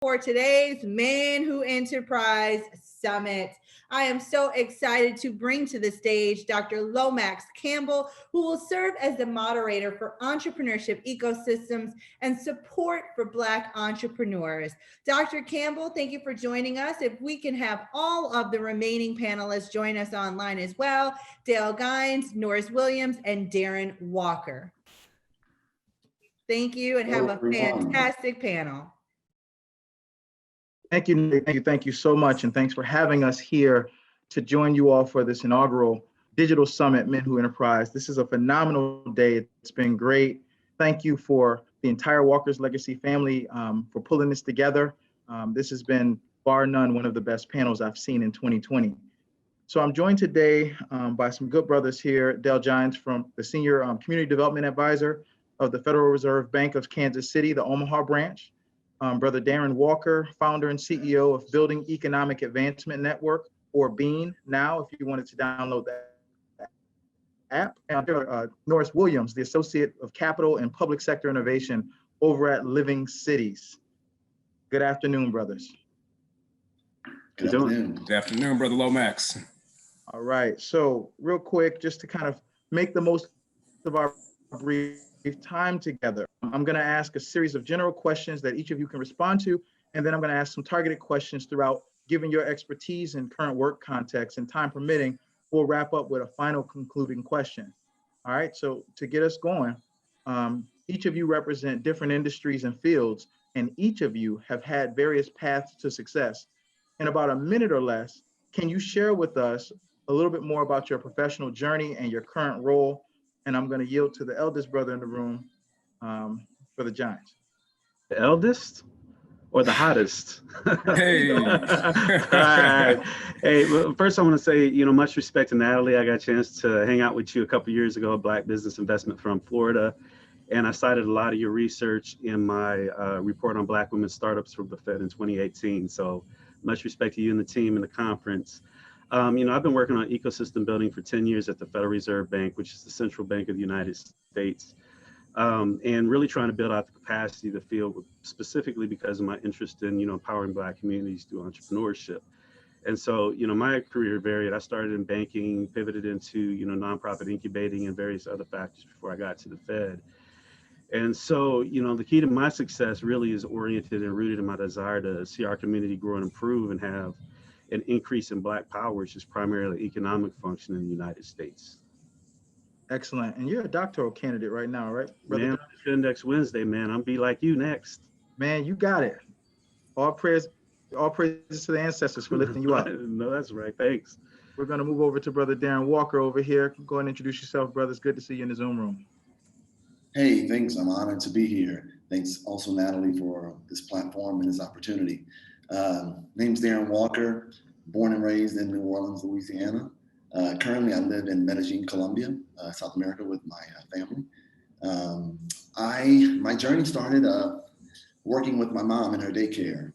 for today's Men Who Enterprise Summit. I am so excited to bring to the stage Dr. Lomax Campbell, who will serve as the moderator for entrepreneurship ecosystems and support for Black entrepreneurs. Dr. Campbell, thank you for joining us. If we can have all of the remaining panelists join us online as well, Dale Gines, Norris Williams, and Darren Walker. Thank you and have a fantastic panel. Thank you so much, and thanks for having us here to join you all for this inaugural digital summit, Men Who Enterprise. This is a phenomenal day. It's been great. Thank you for the entire Walker's Legacy family for pulling this together. This has been, bar none, one of the best panels I've seen in 2020. So I'm joined today by some good brothers here. Dell Gines, from the Senior Community Development Advisor of the Federal Reserve Bank of Kansas City, the Omaha branch. Brother Darren Walker, founder and CEO of Building Economic Advancement Network, or BEAN now, if you wanted to download that app. And Norris Williams, the Associate of Capital and Public Sector Innovation over at Living Cities. Good afternoon, brothers. Good afternoon. Good afternoon, Brother Lomax. All right, so real quick, just to kind of make the most of our brief time together, I'm going to ask a series of general questions that each of you can respond to, and then I'm going to ask some targeted questions throughout, given your expertise and current work context, and time permitting, we'll wrap up with a final concluding question. All right, so to get us going, each of you represent different industries and fields, and each of you have had various paths to success. In about a minute or less, can you share with us a little bit more about your professional journey and your current role? And I'm going to yield to the eldest brother in the room, for the Giants. The eldest or the hottest? Hey. All right. Hey, well, first I want to say, much respect to Natalie. I got a chance to hang out with you a couple years ago, a Black business investment from Florida. And I cited a lot of your research in my report on Black women startups from the Fed in 2018. So much respect to you and the team and the conference. I've been working on ecosystem building for 10 years at the Federal Reserve Bank, which is the central bank of the United States, and really trying to build out the capacity of the field, specifically because of my interest in, empowering Black communities through entrepreneurship. And so, my career varied. I started in banking, pivoted into, nonprofit incubating and various other factors before I got to the Fed. And so, the key to my success really is oriented and rooted in my desire to see our community grow and improve and have an increase in Black power, which is primarily economic function in the United States. Excellent. And you're a doctoral candidate right now, right, brother? Man, next Wednesday, man. I'm be like you next. Man, you got it. All praises to the ancestors for lifting you up. No, that's right. Thanks. We're going to move over to Brother Darren Walker over here. Go ahead and introduce yourself, brother. It's good to see you in the Zoom room. Hey, thanks. I'm honored to be here. Thanks also, Natalie, for this platform and this opportunity. Name's Darren Walker, born and raised in New Orleans, Louisiana. Currently, I live in Medellin, Colombia, South America, with my family. My journey started working with my mom in her daycare.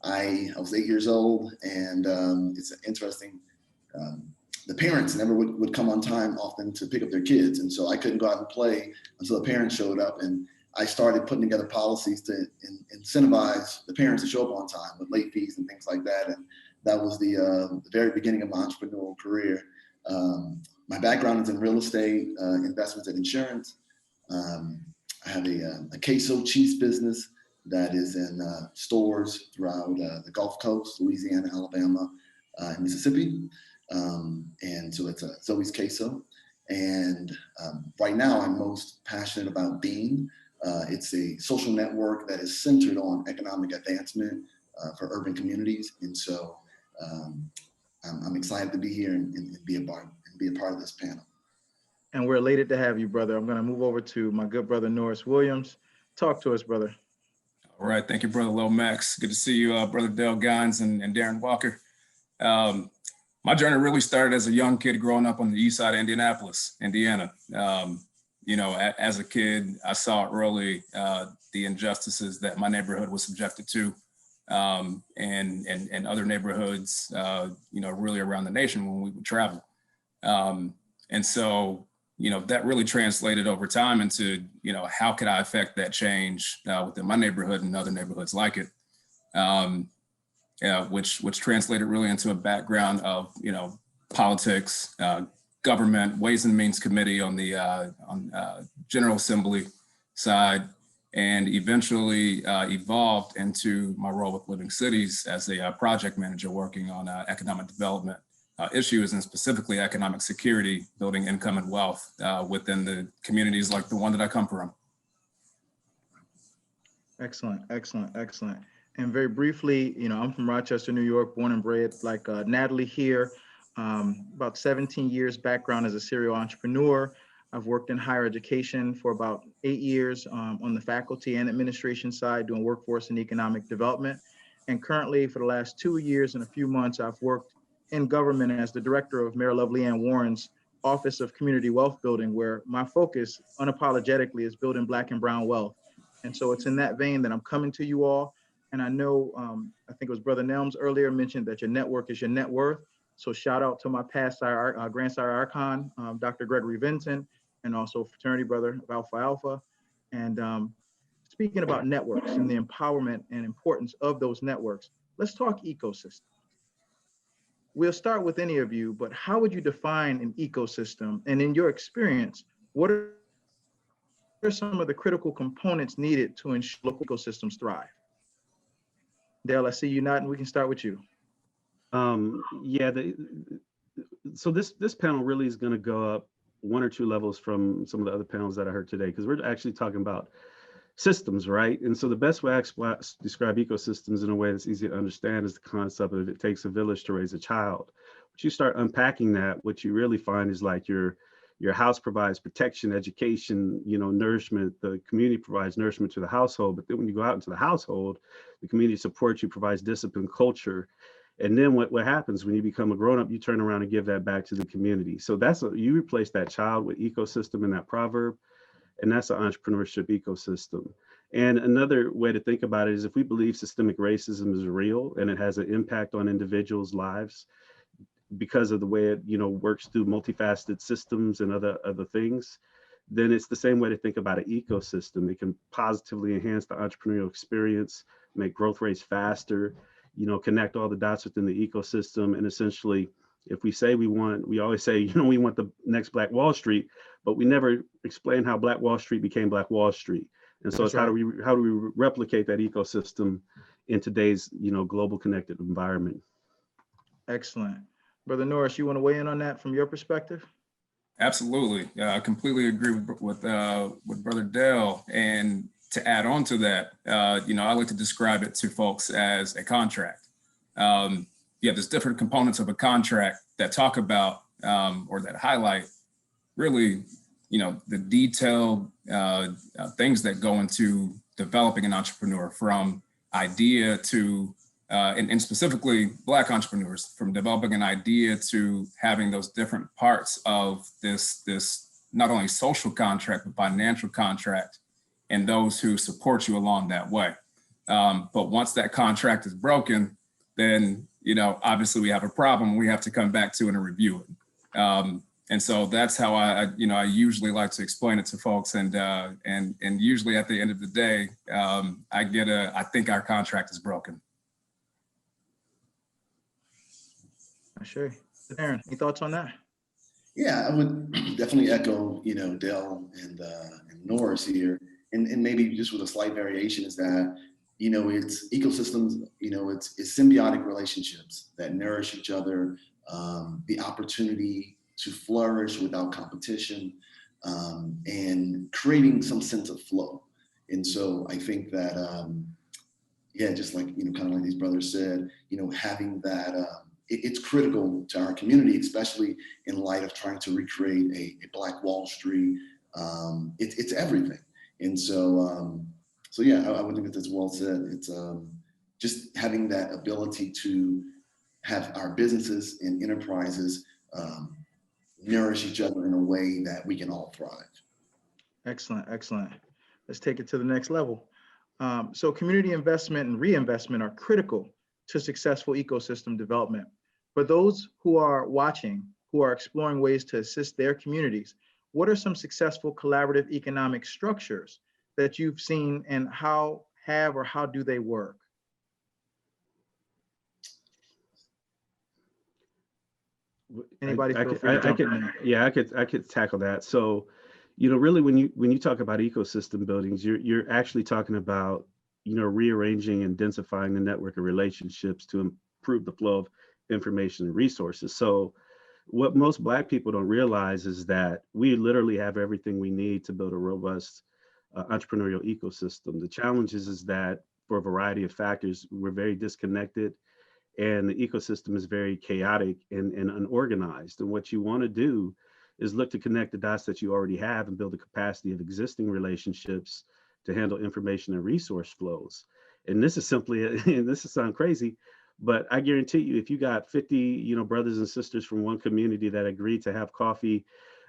I was 8 years old, and it's interesting. The parents never would come on time often to pick up their kids, and so I couldn't go out and play until the parents showed up. And I started putting together policies to incentivize the parents to show up on time with late fees and things like that. And that was the very beginning of my entrepreneurial career. My background is in real estate, investments and insurance. I have a queso cheese business that is in stores throughout the Gulf Coast, Louisiana, Alabama, and Mississippi. And so it's Zoe's Queso. And right now I'm most passionate about BEAN. It's a social network that is centered on economic advancement for urban communities. And so I'm excited to be here and be a part of this panel. And we're elated to have you, brother. I'm going to move over to my good brother, Norris Williams. Talk to us, brother. All right. Thank you, Brother Lomax. Good to see you, Brother Dell Gines and Darren Walker. My journey really started as a young kid growing up on the east side of Indianapolis, Indiana. As a kid, I saw early the injustices that my neighborhood was subjected to, and other neighborhoods, really around the nation when we would travel. And so, that really translated over time into, how could I affect that change within my neighborhood and other neighborhoods like it? Yeah, which translated really into a background of politics, government, Ways and Means Committee on the General Assembly side, and eventually evolved into my role with Living Cities as a project manager working on economic development issues, and specifically economic security, building income and wealth within the communities like the one that I come from. Excellent, excellent, excellent. And very briefly, I'm from Rochester, New York, born and bred, like Natalie here. About 17 years background as a serial entrepreneur. I've worked in higher education for about 8 years on the faculty and administration side, doing workforce and economic development. And currently, for the last 2 years and a few months, I've worked in government as the director of Mayor Lovely Ann Warren's Office of Community Wealth Building, where my focus unapologetically is building Black and brown wealth. And so it's in that vein that I'm coming to you all. And I know, I think it was Brother Nelms earlier mentioned that your network is your net worth. So shout out to my past Grand Sire Archon, Dr. Gregory Vinton, and also fraternity brother of Alpha Alpha. And speaking about networks and the empowerment and importance of those networks, let's talk ecosystem. We'll start with any of you, but how would you define an ecosystem? And in your experience, what are some of the critical components needed to ensure local ecosystems thrive? Dell, I see you nodding. We can start with you. Yeah, so this panel really is going to go up 1 or 2 levels from some of the other panels that I heard today, because we're actually talking about systems, right? And so the best way I describe ecosystems in a way that's easy to understand is the concept of it takes a village to raise a child. But you start unpacking that, what you really find is like your house provides protection, education, nourishment. The community provides nourishment to the household. But then when you go out into the household, the community supports you, provides discipline, culture. And then what happens when you become a grown-up, you turn around and give that back to the community. So you replace that child with ecosystem in that proverb, and that's an entrepreneurship ecosystem. And another way to think about it is if we believe systemic racism is real and it has an impact on individuals' lives because of the way it works through multifaceted systems and other things, then it's the same way to think about an ecosystem. It can positively enhance the entrepreneurial experience, make growth rates faster, connect all the dots within the ecosystem. And essentially, if we say we always say, we want the next Black Wall Street, but we never explain how Black Wall Street became Black Wall Street. And so it's how do we replicate that ecosystem in today's, global connected environment? Excellent. Brother Norris, you want to weigh in on that from your perspective? Absolutely. I completely agree with Brother Dell. And to add on to that, I like to describe it to folks as a contract. There's different components of a contract that talk about or that highlight really, the detailed things that go into developing an entrepreneur, from idea to, and specifically Black entrepreneurs, from developing an idea to having those different parts of this not only social contract, but financial contract, and those who support you along that way. But once that contract is broken, then, obviously we have a problem we have to come back to and review it. And so that's how I usually like to explain it to folks. And usually at the end of the day, I think our contract is broken. Sure. Darren, any thoughts on that? Yeah, I would definitely echo, Dell and Norris here. And maybe just with a slight variation is that, it's ecosystems, it's symbiotic relationships that nourish each other, the opportunity to flourish without competition, and creating some sense of flow. And so I think that, just like, kind of like these brothers said, having that, it's critical to our community, especially in light of trying to recreate a Black Wall Street. It's everything. And so, I would think that that's well said. It's just having that ability to have our businesses and enterprises nourish each other in a way that we can all thrive. Excellent, excellent. Let's take it to the next level. So community investment and reinvestment are critical to successful ecosystem development. For those who are watching, who are exploring ways to assist their communities, what are some successful collaborative economic structures that you've seen, and how do they work? Anybody I feel could, free to jump I in. yeah, I could tackle that. So, really, when you talk about ecosystem buildings, you're actually talking about, rearranging and densifying the network of relationships to improve the flow of information and resources. So, what most Black people don't realize is that we literally have everything we need to build a robust entrepreneurial ecosystem. The challenge is that for a variety of factors, we're very disconnected, and the ecosystem is very chaotic and unorganized. And what you want to do is look to connect the dots that you already have and build the capacity of existing relationships to handle information and resource flows. And this is simply, and this is sound crazy, but I guarantee you, if you got 50, brothers and sisters from one community that agree to have coffee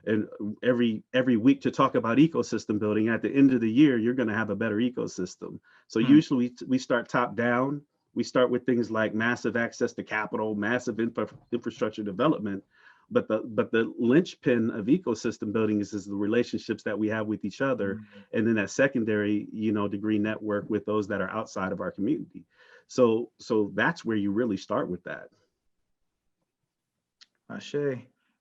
and every week to talk about ecosystem building, at the end of the year, you're going to have a better ecosystem. So usually we start top down. We start with things like massive access to capital, massive infrastructure development, but the linchpin of ecosystem building is the relationships that we have with each other, and then that secondary, degree network with those that are outside of our community. So that's where you really start with that. Ashe.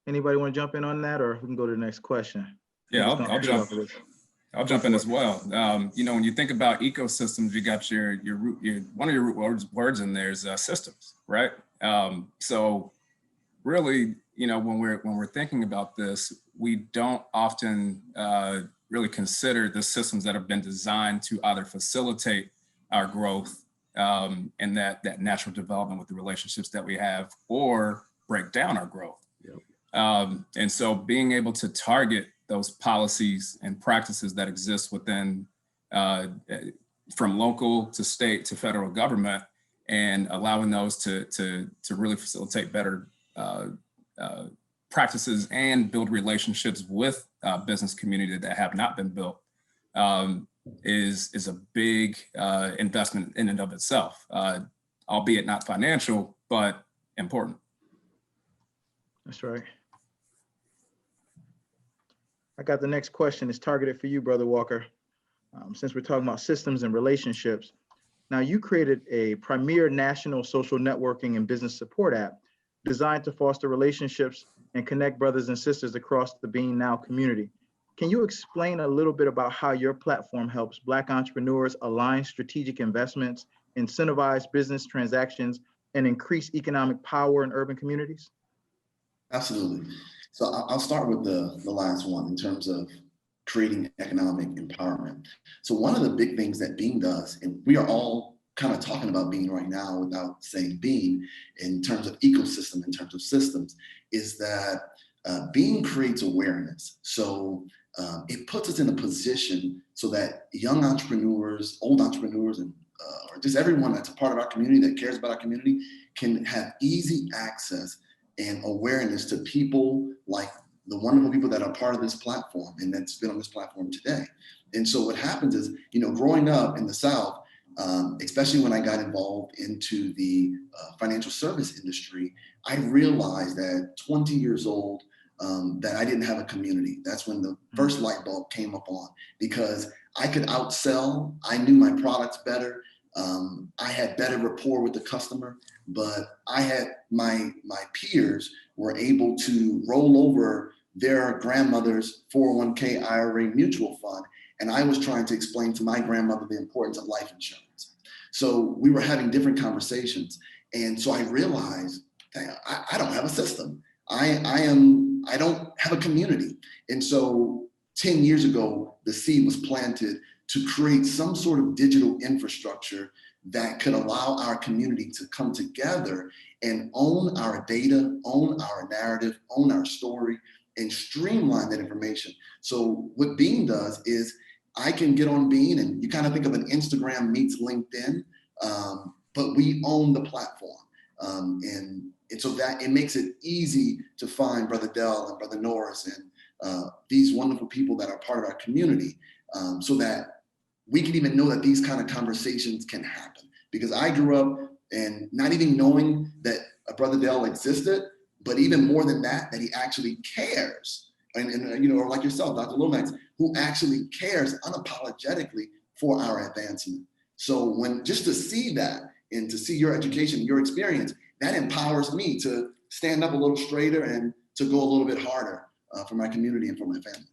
Anybody want to jump in on that, or we can go to the next question? Yeah, I'll jump in as well. When you think about ecosystems, you got your one of your root words in there is systems, right? So really, when we're thinking about this, we don't often really consider the systems that have been designed to either facilitate our growth and that natural development with the relationships that we have, or break down our growth. Yep. And so being able to target those policies and practices that exist within from local to state to federal government, and allowing those to really facilitate better practices and build relationships with business community that have not been built is a big investment in and of itself, albeit not financial, but important. That's right. I got the next question. It's targeted for you, Brother Walker. Since we're talking about systems and relationships, now you created a premier national social networking and business support app designed to foster relationships and connect brothers and sisters across the Being Now community. Can you explain a little bit about how your platform helps Black entrepreneurs align strategic investments, incentivize business transactions, and increase economic power in urban communities? Absolutely. So I'll start with the last one in terms of creating economic empowerment. So one of the big things that Being does, and we are all kind of talking about Being right now without saying Being, in terms of ecosystem, in terms of systems, is that Being creates awareness. So it puts us in a position so that young entrepreneurs, old entrepreneurs, and or just everyone that's a part of our community that cares about our community can have easy access and awareness to people like the wonderful people that are part of this platform and that's been on this platform today. And so what happens is, growing up in the South, especially when I got involved into the financial service industry, I realized at 20 years old that I didn't have a community. That's when the first light bulb came up on, because I could outsell, I knew my products better. I had better rapport with the customer, but I had my peers were able to roll over their grandmother's 401k IRA mutual fund. And I was trying to explain to my grandmother the importance of life insurance. So we were having different conversations. And so I realized I don't have a system. I don't have a community. And so 10 years ago, the seed was planted to create some sort of digital infrastructure that could allow our community to come together and own our data, own our narrative, own our story, and streamline that information. So what Being does is I can get on Being, and you kind of think of an Instagram meets LinkedIn, but we own the platform. And so that it makes it easy to find Brother Dell and Brother Norris and these wonderful people that are part of our community, so that we can even know that these kind of conversations can happen. Because I grew up and not even knowing that a Brother Dell existed, but even more than that he actually cares. And or like yourself, Dr. Lomax, who actually cares unapologetically for our advancement. So just to see that and to see your education, your experience, that empowers me to stand up a little straighter and to go a little bit harder for my community and for my family.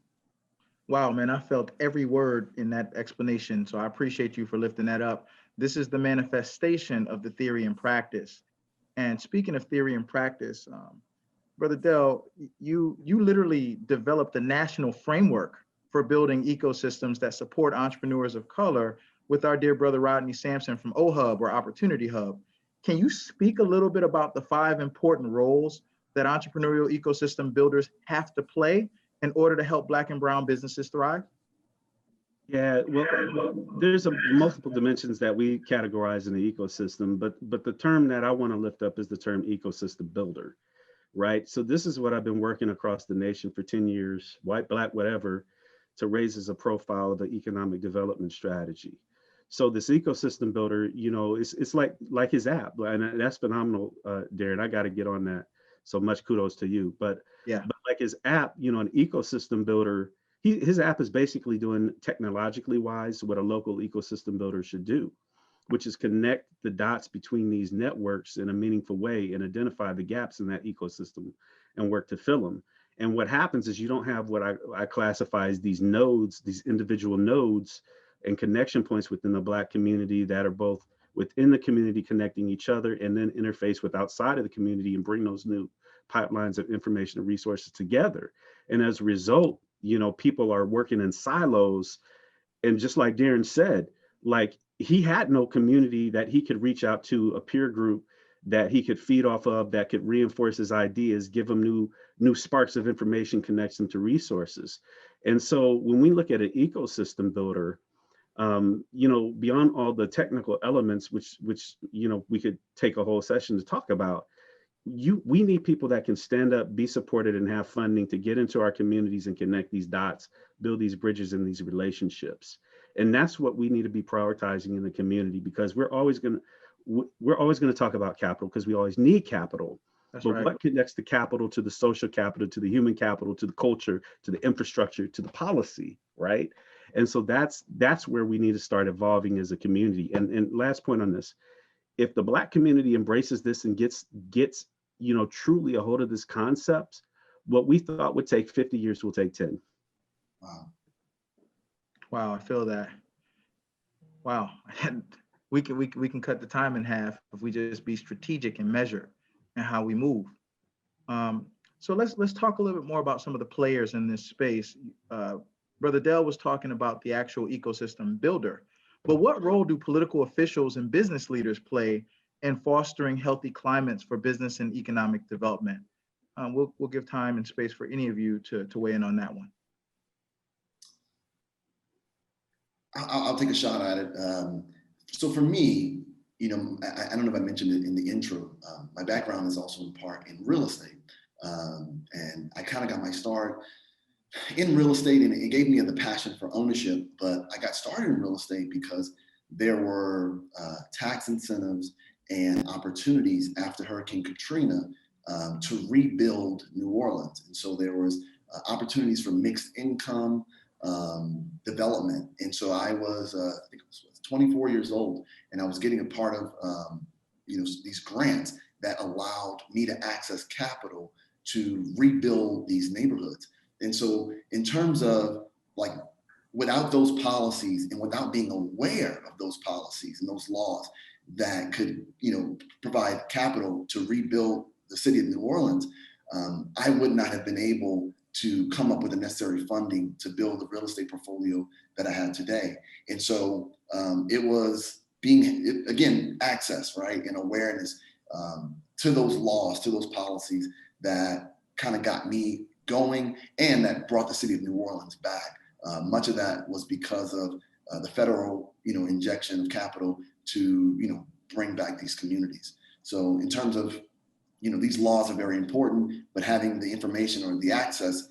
Wow, man, I felt every word in that explanation. So I appreciate you for lifting that up. This is the manifestation of the theory and practice. And speaking of theory and practice, Brother Dell, you literally developed a national framework for building ecosystems that support entrepreneurs of color with our dear brother Rodney Sampson from OHub, or Opportunity Hub. Can you speak a little bit about the 5 important roles that entrepreneurial ecosystem builders have to play in order to help Black and brown businesses thrive? Yeah, well, there's multiple dimensions that we categorize in the ecosystem, but the term that I want to lift up is the term ecosystem builder, right? So this is what I've been working across the nation for 10 years, white, Black, whatever, to raise as a profile of the economic development strategy. So this ecosystem builder, it's like his app, and that's phenomenal, Darren. I got to get on that. So much kudos to you. But like his app, an ecosystem builder, his app is basically doing technologically wise what a local ecosystem builder should do, which is connect the dots between these networks in a meaningful way and identify the gaps in that ecosystem and work to fill them. And what happens is you don't have what I classify as these nodes, these individual nodes and connection points within the Black community that are both within the community connecting each other and then interface with outside of the community and bring those new pipelines of information and resources together. And as a result, people are working in silos. And just like Darren said, like he had no community that he could reach out to, a peer group that he could feed off of, that could reinforce his ideas, give him new sparks of information, connects them to resources. And so when we look at an ecosystem builder, beyond all the technical elements, which we could take a whole session to talk about, we need people that can stand up, be supported, and have funding to get into our communities and connect these dots, build these bridges and these relationships. And that's what we need to be prioritizing in the community, because we're always going to talk about capital because we always need capital. That's but right. What connects the capital to the social capital, to the human capital, to the culture, to the infrastructure, to the policy, right? And so that's where we need to start evolving as a community. And last point on this, if the Black community embraces this and gets truly a hold of this concept, what we thought would take 50 years will take 10. Wow, I feel that. Wow. We can cut the time in half if we just be strategic and measure and how we move. So let's talk a little bit more about some of the players in this space. Brother Dell was talking about the actual ecosystem builder, but what role do political officials and business leaders play in fostering healthy climates for business and economic development? We'll give time and space for any of you to weigh in on that one. I'll take a shot at it. So for me, I don't know if I mentioned it in the intro. My background is also in part in real estate. And I kind of got my start in real estate, and it gave me the passion for ownership. But I got started in real estate because there were tax incentives and opportunities after Hurricane Katrina to rebuild New Orleans. And so there was opportunities for mixed income development. And so I was, I think it was 24 years old, and I was getting a part of, these grants that allowed me to access capital to rebuild these neighborhoods. And so in terms of like, without those policies and without being aware of those policies and those laws that could, provide capital to rebuild the city of New Orleans, I would not have been able to come up with the necessary funding to build the real estate portfolio that I have today. And so it was again, access, right, and awareness to those laws, to those policies that kind of got me going and that brought the city of New Orleans back. Much of that was because of the federal, injection of capital to, bring back these communities. So in terms of, these laws are very important, but having the information or the access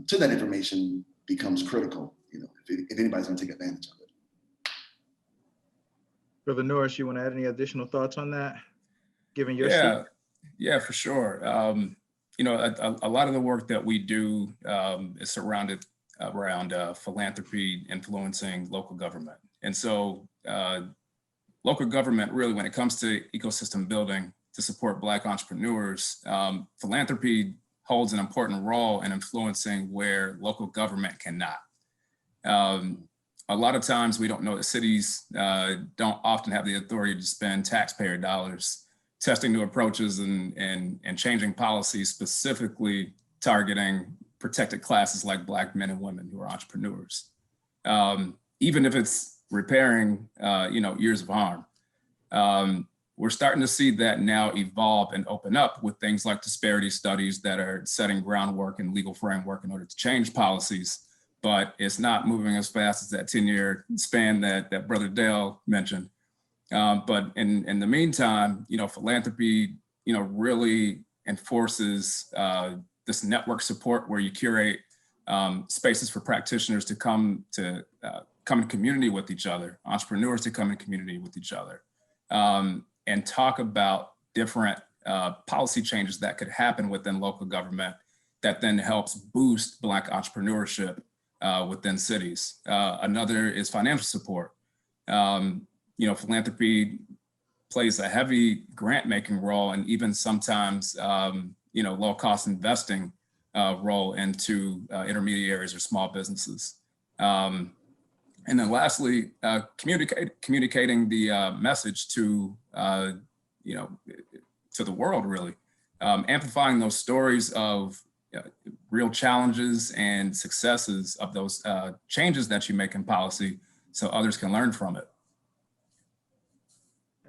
to that information becomes critical, if anybody's going to take advantage of it. Brother Norris, you want to add any additional thoughts on that, given your seat? Yeah, for sure. A lot of the work that we do is surrounded around philanthropy influencing local government. And so local government, really, when it comes to ecosystem building, to support Black entrepreneurs, philanthropy holds an important role in influencing where local government cannot. A lot of times we don't know that cities don't often have the authority to spend taxpayer dollars testing new approaches and changing policies specifically targeting protected classes like Black men and women who are entrepreneurs. Even if it's repairing years of harm. We're starting to see that now evolve and open up with things like disparity studies that are setting groundwork and legal framework in order to change policies, but it's not moving as fast as that 10-year span that Brother Dell mentioned. But in the meantime, philanthropy, really enforces this network support where you curate spaces for practitioners to come in community with each other, entrepreneurs to come in community with each other, and talk about different policy changes that could happen within local government that then helps boost Black entrepreneurship within cities. Another is financial support. Philanthropy plays a heavy grant-making role and even sometimes, low-cost investing role into intermediaries or small businesses. And then lastly, communicating the message to the world, really. Amplifying those stories of real challenges and successes of those changes that you make in policy so others can learn from it.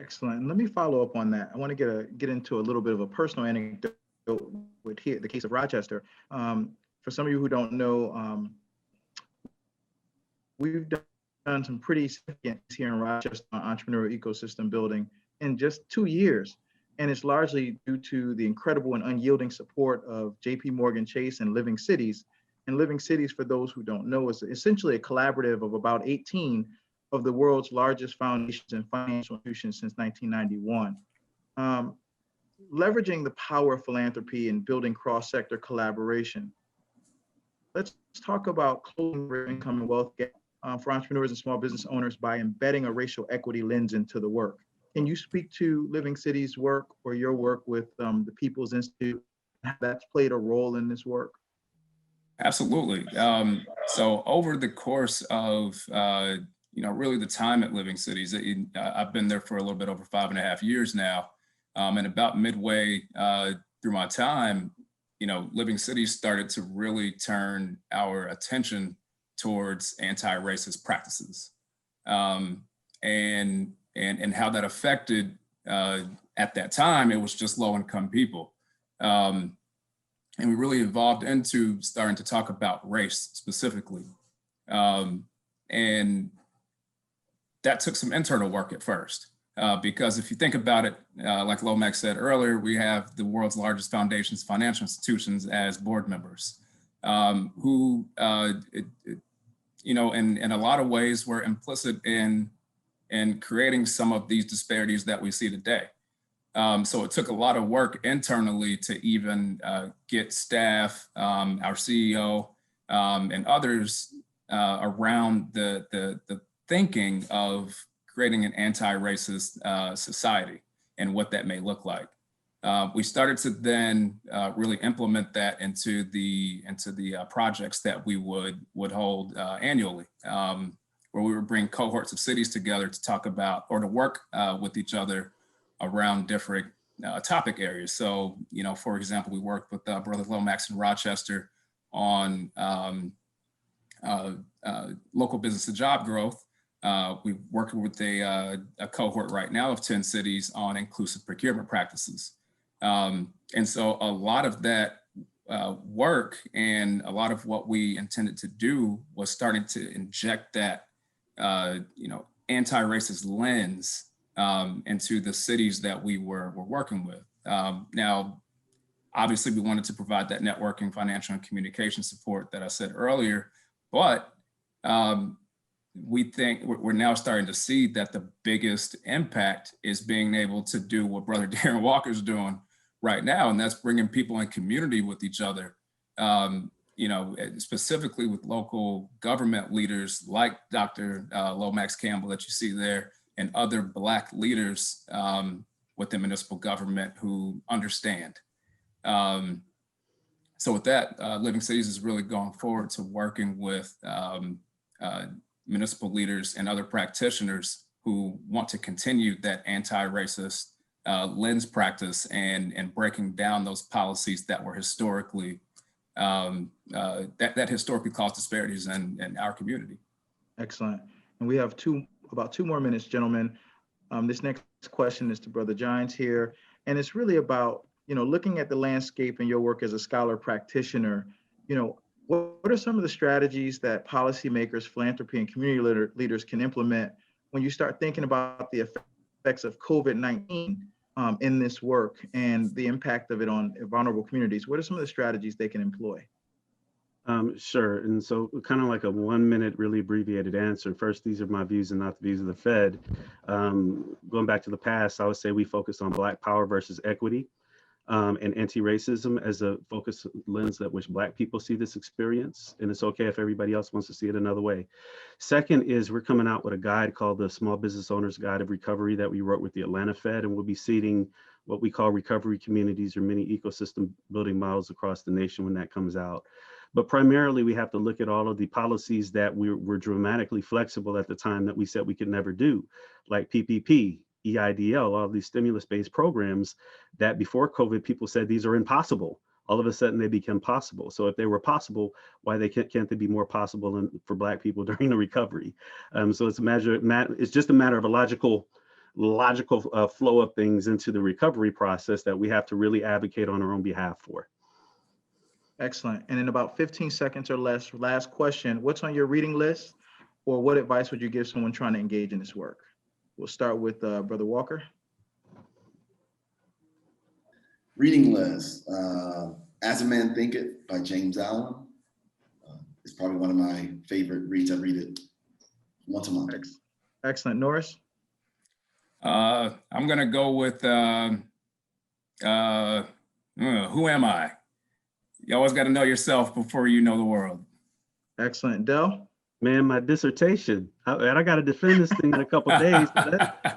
Excellent. Let me follow up on that. I want to get into a little bit of a personal anecdote with the case of Rochester. For some of you who don't know, we've done some pretty significant here in Rochester on entrepreneurial ecosystem building in just 2 years. And it's largely due to the incredible and unyielding support of JP Morgan Chase and Living Cities. And Living Cities, for those who don't know, is essentially a collaborative of about 18 of the world's largest foundations and financial institutions since 1991. Leveraging the power of philanthropy and building cross-sector collaboration. Let's talk about closing the income and wealth gap for entrepreneurs and small business owners by embedding a racial equity lens into the work. Can you speak to Living Cities' work or your work with the People's Institute, how that's played a role in this work? Absolutely. So over the course of really the time at Living Cities, I've been there for a little bit over 5.5 years now, and about midway through my time, Living Cities started to really turn our attention towards anti-racist practices, and how that affected, at that time, it was just low-income people. And we really evolved into starting to talk about race specifically. And that took some internal work at first, because if you think about it, like Lomax said earlier, we have the world's largest foundations, financial institutions as board members, who, in a lot of ways were implicit in creating some of these disparities that we see today. So it took a lot of work internally to even get staff, our CEO, and others around the thinking of creating an anti-racist society and what that may look like. We started to then really implement that into the projects that we would hold annually, where we would bring cohorts of cities together to talk about or to work with each other around different topic areas. So, for example, we worked with Brother Lomax in Rochester on local business and job growth. We're working with a cohort right now of 10 cities on inclusive procurement practices. And so a lot of that work and a lot of what we intended to do was starting to inject that, anti-racist lens into the cities that we were working with. Now, obviously, we wanted to provide that networking, financial, and communication support that I said earlier, but we think we're now starting to see that the biggest impact is being able to do what Brother Darren Walker is doing right now, and that's bringing people in community with each other, specifically with local government leaders like Dr. Lomax Campbell that you see there, and other Black leaders within municipal government who understand. So with that, Living Cities is really going forward to working with municipal leaders and other practitioners who want to continue that anti-racist lens practice and breaking down those policies that were historically, that historically caused disparities in our community. Excellent. And we have about 2 more minutes, gentlemen. This next question is to Brother Gines here. And it's really about, looking at the landscape and your work as a scholar practitioner, what are some of the strategies that policymakers, philanthropy, and community leaders can implement when you start thinking about the effects of COVID-19 in this work and the impact of it on vulnerable communities? What are some of the strategies they can employ? Sure. And so kind of like a 1 minute, really abbreviated answer. First, these are my views and not the views of the Fed. Going back to the past, I would say we focus on Black power versus equity and anti-racism as a focus lens at which Black people see this experience. And it's okay if everybody else wants to see it another way. Second is we're coming out with a guide called the Small Business Owners Guide of Recovery that we wrote with the Atlanta Fed, and we'll be seeding what we call recovery communities or mini ecosystem building models across the nation when that comes out. But primarily, we have to look at all of the policies that were dramatically flexible at the time that we said we could never do, like PPP, EIDL, all of these stimulus-based programs that before COVID, people said these are impossible. All of a sudden, they become possible. So if they were possible, why can't they be more possible for Black people during the recovery? So it's just a matter of a logical flow of things into the recovery process that we have to really advocate on our own behalf for. Excellent. And in about 15 seconds or less, last question, what's on your reading list, or what advice would you give someone trying to engage in this work? We'll start with Brother Walker. Reading list, As a Man Thinketh by James Allen. It's probably one of my favorite reads. I read it once a month. Excellent. Norris? I'm gonna go with Who Am I? You always got to know yourself before you know the world. Excellent. Dell? Man, my dissertation. I got to defend this thing in a couple of days.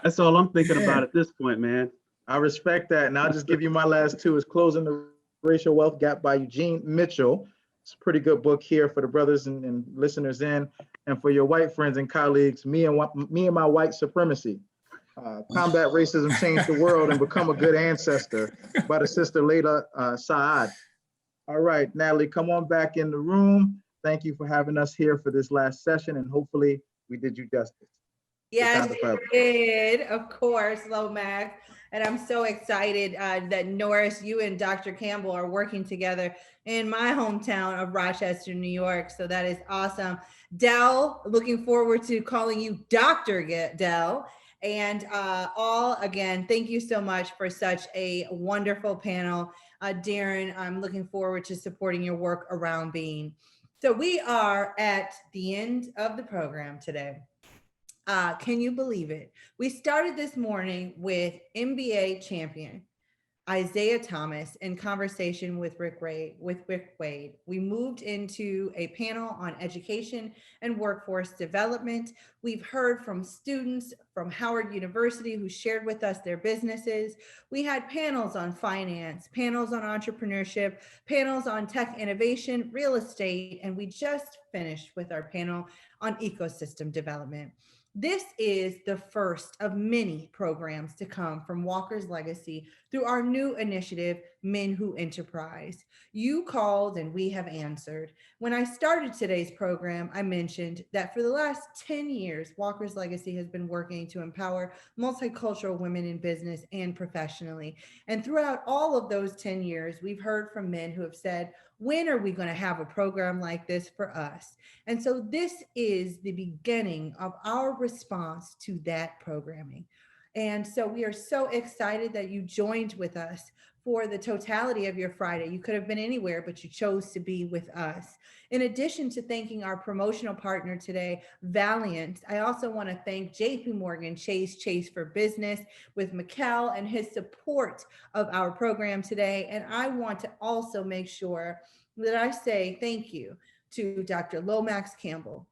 That's all I'm thinking about at this point, man. I respect that. And I'll just give you my last two. Is Closing the Racial Wealth Gap by Eugene Mitchell. It's a pretty good book here for the brothers and listeners in. And for your white friends and colleagues, Me and My White Supremacy. Combat Racism, Change the World, and Become a Good Ancestor by the sister Layla Saad. All right, Natalie, come on back in the room. Thank you for having us here for this last session, and hopefully we did you justice. Yes, it did, of course, Lomax. And I'm so excited that Norris, you and Dr. Campbell are working together in my hometown of Rochester, New York. So that is awesome. Dell, looking forward to calling you Dr. Dell. And again, thank you so much for such a wonderful panel. Darren, I'm looking forward to supporting your work around Being. So we are at the end of the program today. Can you believe it? We started this morning with NBA champion Isaiah Thomas in conversation with Rick Wade. We moved into a panel on education and workforce development. We've heard from students from Howard University who shared with us their businesses. We had panels on finance, panels on entrepreneurship, panels on tech innovation, real estate, and we just finished with our panel on ecosystem development. This is the first of many programs to come from Walker's legacy through our new initiative, Men Who Enterprise. You called and we have answered. When I started today's program, I mentioned that for the last 10 years, Walker's legacy has been working to empower multicultural women in business and professionally. And throughout all of those 10 years, we've heard from men who have said, when are we going to have a program like this for us? And so this is the beginning of our response to that programming. And so we are so excited that you joined with us for the totality of your Friday. You could have been anywhere, but you chose to be with us. In addition to thanking our promotional partner today, Valiant, I also want to thank JP Morgan Chase for Business with Mikkel and his support of our program today. And I want to also make sure that I say thank you to Dr. Lomax Campbell,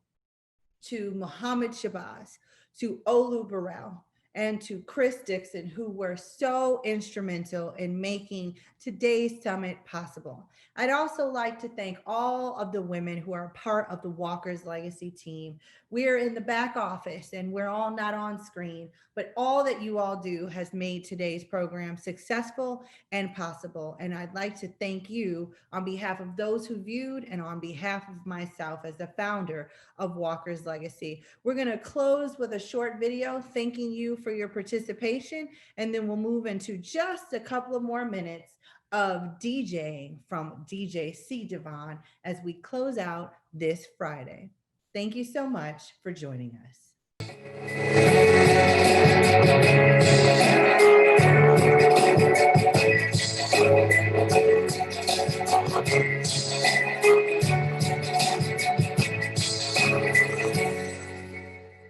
to Mohammed Shabazz, to Olu Burrell, and to Chris Dixon, who were so instrumental in making today's summit possible. I'd also like to thank all of the women who are part of the Walker's Legacy team. We're in the back office and we're all not on screen, but all that you all do has made today's program successful and possible. And I'd like to thank you on behalf of those who viewed and on behalf of myself as the founder of Walker's Legacy. We're going to close with a short video thanking you for your participation, and then we'll move into just a couple of more minutes of DJing from DJ C. Devon as we close out this Friday. Thank you so much for joining us.